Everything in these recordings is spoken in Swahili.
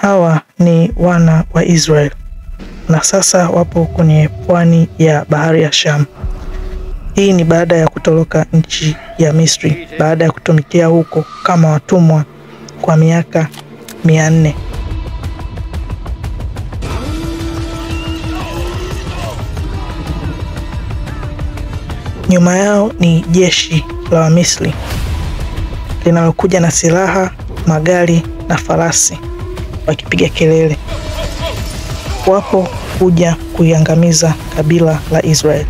Hawa ni wana wa Israeli na sasa wapo kwenye pwani ya bahari ya Shamu. Hii ni baada ya kutoroka nchi ya Misri, baada ya kutumikia huko kama watumwa kwa miaka 400. Nyuma yao ni jeshi la Wamisri linalokuja na silaha, magari na farasi wakipiga kelele. Wapo kuja kuiangamiza kabila la Israeli.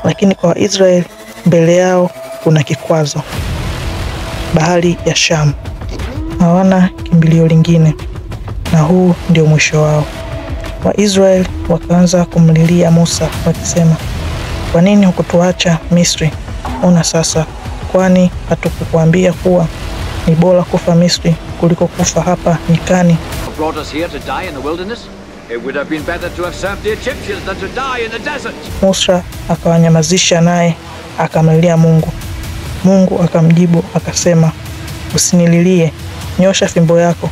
Lakini kwa Waisraeli mbele yao kuna kikwazo, bahari ya Shamu. Hawana kimbilio lingine na huu ndio mwisho wao. Waisraeli wakaanza kumlilia Musa wakisema, kwa nini hukutuacha Misri? Ona sasa, kwani hatukukuambia kuwa ni bora kufa Misri kuliko kufa hapa nyikani? Musa akawanyamazisha, naye akamlilia Mungu. Mungu akamjibu akasema, usinililie, nyosha fimbo yako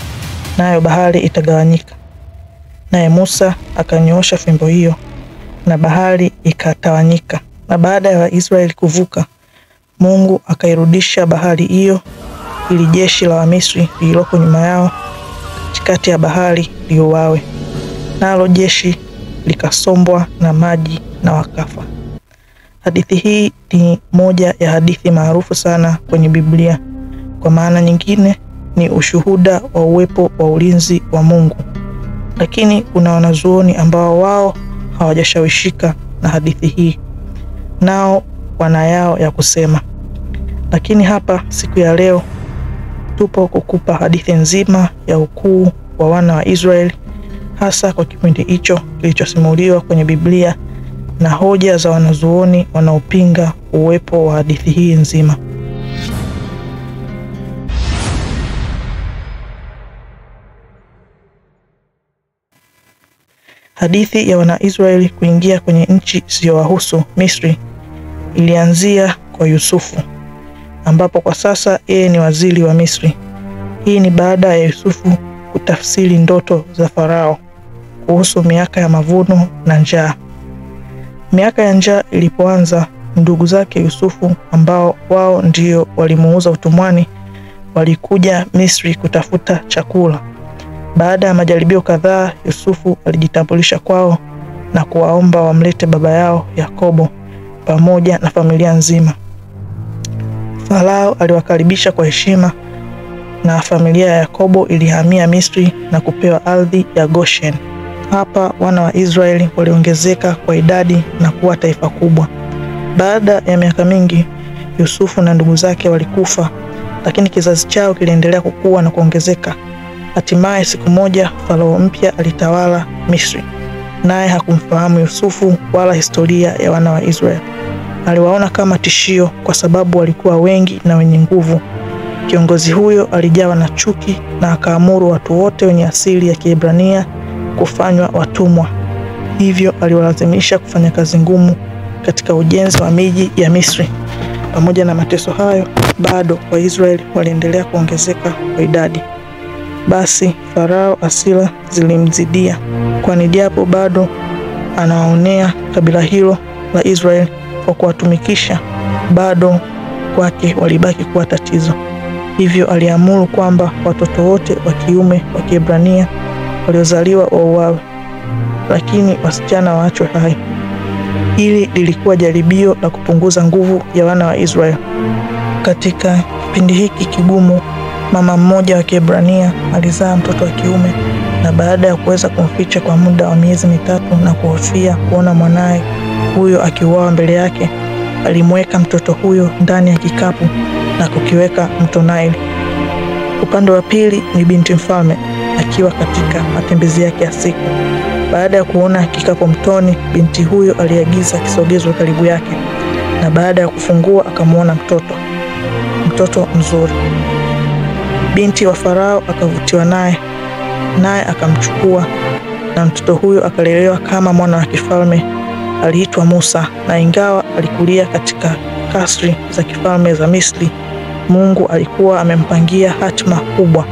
nayo bahari itagawanyika. Naye Musa akanyoosha fimbo hiyo na bahari ikatawanyika. Na baada ya Waisraeli kuvuka, Mungu akairudisha bahari hiyo ili jeshi la Wamisri lililoko nyuma yao katikati ya bahari liuawe. Nalo jeshi likasombwa na maji na wakafa. Hadithi hii ni moja ya hadithi maarufu sana kwenye Biblia. Kwa maana nyingine ni ushuhuda wa uwepo wa ulinzi wa Mungu. Lakini kuna wanazuoni ambao wao hawajashawishika na hadithi hii, nao wana yao ya kusema. Lakini hapa siku ya leo tupo kukupa hadithi nzima ya ukuu wa wana wa Israeli, hasa kwa kipindi hicho kilichosimuliwa kwenye Biblia na hoja za wanazuoni wanaopinga uwepo wa hadithi hii nzima. Hadithi ya wana Israeli kuingia kwenye nchi isiyowahusu Misri ilianzia kwa Yusufu, ambapo kwa sasa yeye ni waziri wa Misri. Hii ni baada ya Yusufu kutafsiri ndoto za Farao kuhusu miaka ya mavuno na njaa. Miaka ya njaa ilipoanza, ndugu zake Yusufu ambao wao ndio walimuuza utumwani walikuja Misri kutafuta chakula. Baada ya majaribio kadhaa, Yusufu alijitambulisha kwao na kuwaomba wamlete baba yao Yakobo pamoja na familia nzima. Farao aliwakaribisha kwa heshima na familia ya Yakobo ilihamia Misri na kupewa ardhi ya Goshen. Hapa wana wa Israeli waliongezeka kwa idadi na kuwa taifa kubwa. Baada ya miaka mingi, Yusufu na ndugu zake walikufa, lakini kizazi chao kiliendelea kukua na kuongezeka. Hatimaye siku moja Farao mpya alitawala Misri, naye hakumfahamu Yusufu wala historia ya wana wa Israeli. Aliwaona kama tishio kwa sababu walikuwa wengi na wenye nguvu. Kiongozi huyo alijawa na chuki na akaamuru watu wote wenye asili ya Kiebrania kufanywa watumwa. Hivyo aliwalazimisha kufanya kazi ngumu katika ujenzi wa miji ya Misri. Pamoja na mateso hayo, bado Waisraeli waliendelea kuongezeka kwa idadi. Basi Farao hasira zilimzidia, kwani japo bado anawaonea kabila hilo la Israeli kwa kuwatumikisha, bado kwake walibaki kuwa tatizo. Hivyo aliamuru kwamba watoto wote wa kiume wa Kiebrania waliozaliwa wauawe, lakini wasichana waachwe hai. Hili lilikuwa jaribio la kupunguza nguvu ya wana wa Israeli. Katika kipindi hiki kigumu, mama mmoja wa Kiebrania alizaa mtoto wa kiume, na baada ya kuweza kumficha kwa muda wa miezi 3 na kuhofia kuona mwanae huyo akiuawa mbele yake, alimweka mtoto huyo ndani ya kikapu na kukiweka mto Naili. Upande wa pili ni binti mfalme akiwa katika matembezi yake ya siku. Baada ya kuona kikapu mtoni, binti huyo aliagiza kisogezwe karibu yake, na baada ya kufungua akamwona mtoto mzuri. Binti wa Farao akavutiwa naye akamchukua, na mtoto huyo akalelewa kama mwana wa kifalme. Aliitwa Musa, na ingawa alikulia katika kasri za kifalme za Misri, Mungu alikuwa amempangia hatima kubwa.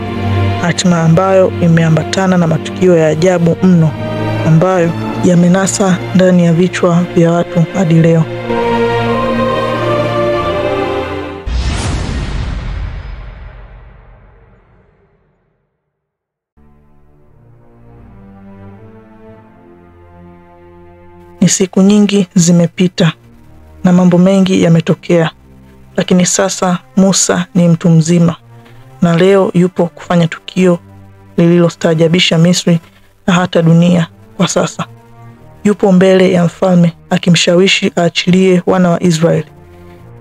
hatima ambayo imeambatana na matukio ya ajabu mno ambayo yamenasa ndani ya vichwa vya watu hadi leo. Ni siku nyingi zimepita na mambo mengi yametokea, lakini sasa Musa ni mtu mzima na leo yupo kufanya tukio lililostaajabisha Misri na hata dunia kwa sasa. Yupo mbele ya mfalme akimshawishi aachilie wana wa Israeli.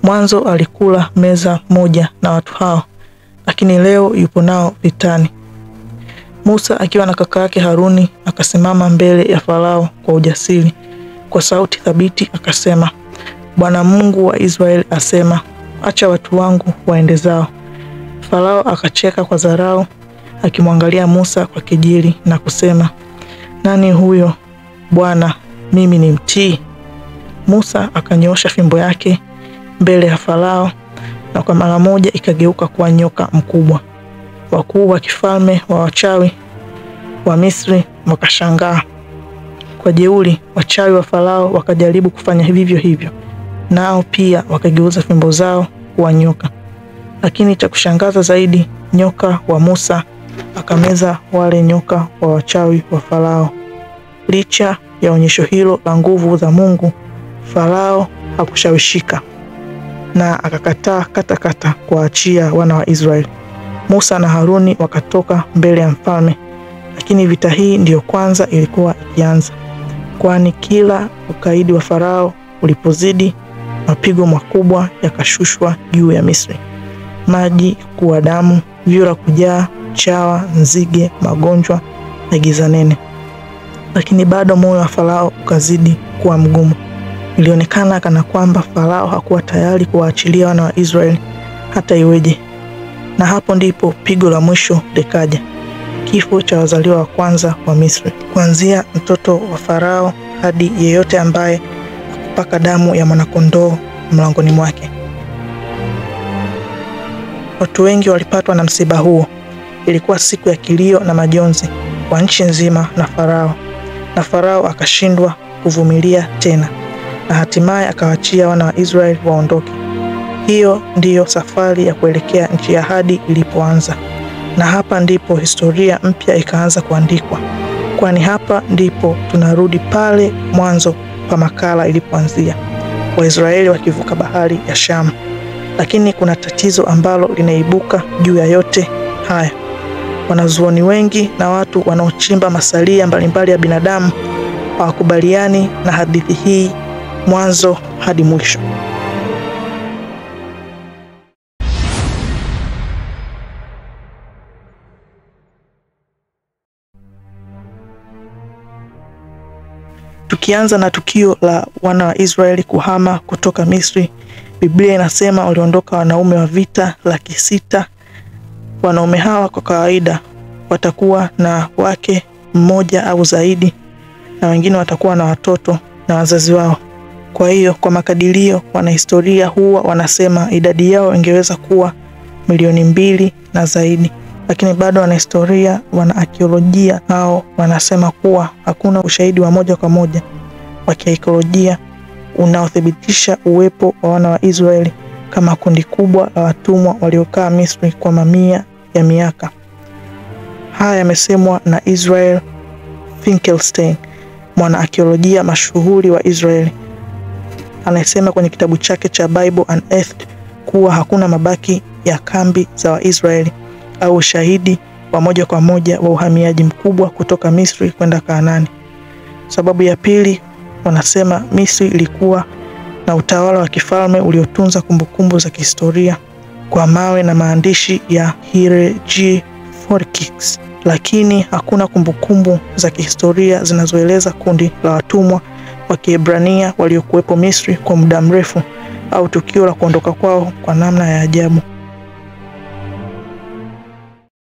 Mwanzo alikula meza moja na watu hao, lakini leo yupo nao vitani. Musa akiwa na kaka yake Haruni akasimama mbele ya Farao kwa ujasiri. Kwa sauti thabiti akasema, Bwana Mungu wa Israeli asema, acha watu wangu waende zao. Farao akacheka kwa dharau akimwangalia Musa kwa kejeli na kusema, nani huyo Bwana, mimi ni mtii? Musa akanyoosha fimbo yake mbele ya Farao na kwa mara moja ikageuka kuwa nyoka mkubwa. Wakuu wa kifalme wa wachawi wa Misri wakashangaa. Kwa jeuri, wachawi wa Farao wakajaribu kufanya hivyo hivyo, nao pia wakageuza fimbo zao kuwa nyoka. Lakini cha kushangaza zaidi, nyoka wa Musa akameza wale nyoka wa wachawi wa Farao. Licha ya onyesho hilo la nguvu za Mungu, Farao hakushawishika na akakataa katakata kuachia wana wa Israeli. Musa na Haruni wakatoka mbele ya mfalme, lakini vita hii ndiyo kwanza ilikuwa ikianza, kwani kila ukaidi wa Farao ulipozidi, mapigo makubwa yakashushwa juu ya Misri. Maji kuwa damu, vyura kujaa, chawa, nzige, magonjwa na giza nene. Lakini bado moyo wa Farao ukazidi kuwa mgumu. Ilionekana kana kwamba Farao hakuwa tayari kuwaachilia wana wa Israeli hata iweje. Na hapo ndipo pigo la mwisho likaja. Kifo cha wazaliwa wa kwanza wa Misri, kuanzia mtoto wa Farao hadi yeyote ambaye hakupaka damu ya mwanakondoo mlangoni mwake. Watu wengi walipatwa na msiba huo. Ilikuwa siku ya kilio na majonzi kwa nchi nzima na Farao akashindwa kuvumilia tena na hatimaye akawaachia wana wa Israeli waondoke. Hiyo ndiyo safari ya kuelekea nchi ya ahadi ilipoanza. Na hapa ndipo historia mpya ikaanza kuandikwa, kwani hapa ndipo tunarudi pale mwanzo pa makala ilipoanzia, Waisraeli wakivuka bahari ya Shamu. Lakini kuna tatizo ambalo linaibuka juu ya yote haya. Wanazuoni wengi na watu wanaochimba masalia mbalimbali ya binadamu hawakubaliani na hadithi hii mwanzo hadi mwisho. Tukianza na tukio la wana wa Israeli kuhama kutoka Misri, Biblia inasema waliondoka wanaume wa vita 600,000. Wanaume hawa kwa kawaida watakuwa na wake mmoja au zaidi, na wengine watakuwa na watoto na wazazi wao. Kwa hiyo kwa makadirio, wanahistoria huwa wanasema idadi yao ingeweza kuwa 2,000,000 na zaidi. Lakini bado wanahistoria, wanaakiolojia nao wanasema kuwa hakuna ushahidi wa moja kwa moja wa kiaikolojia unaothibitisha uwepo wa wana wa Israeli kama kundi kubwa la watumwa waliokaa Misri kwa mamia ya miaka. Haya yamesemwa na Israel Finkelstein, mwanaakiolojia mashuhuri wa Israeli. Anasema kwenye kitabu chake cha Bible Unearthed kuwa hakuna mabaki ya kambi za Waisraeli au ushahidi wa moja kwa moja wa uhamiaji mkubwa kutoka Misri kwenda Kanaani. Sababu ya pili, wanasema Misri ilikuwa na utawala wa kifalme uliotunza kumbukumbu za kihistoria kwa mawe na maandishi ya hieroglyphics, lakini hakuna kumbukumbu za kihistoria zinazoeleza kundi la watumwa wa Kiebrania waliokuwepo Misri kwa muda mrefu au tukio la kuondoka kwao kwa namna ya ajabu.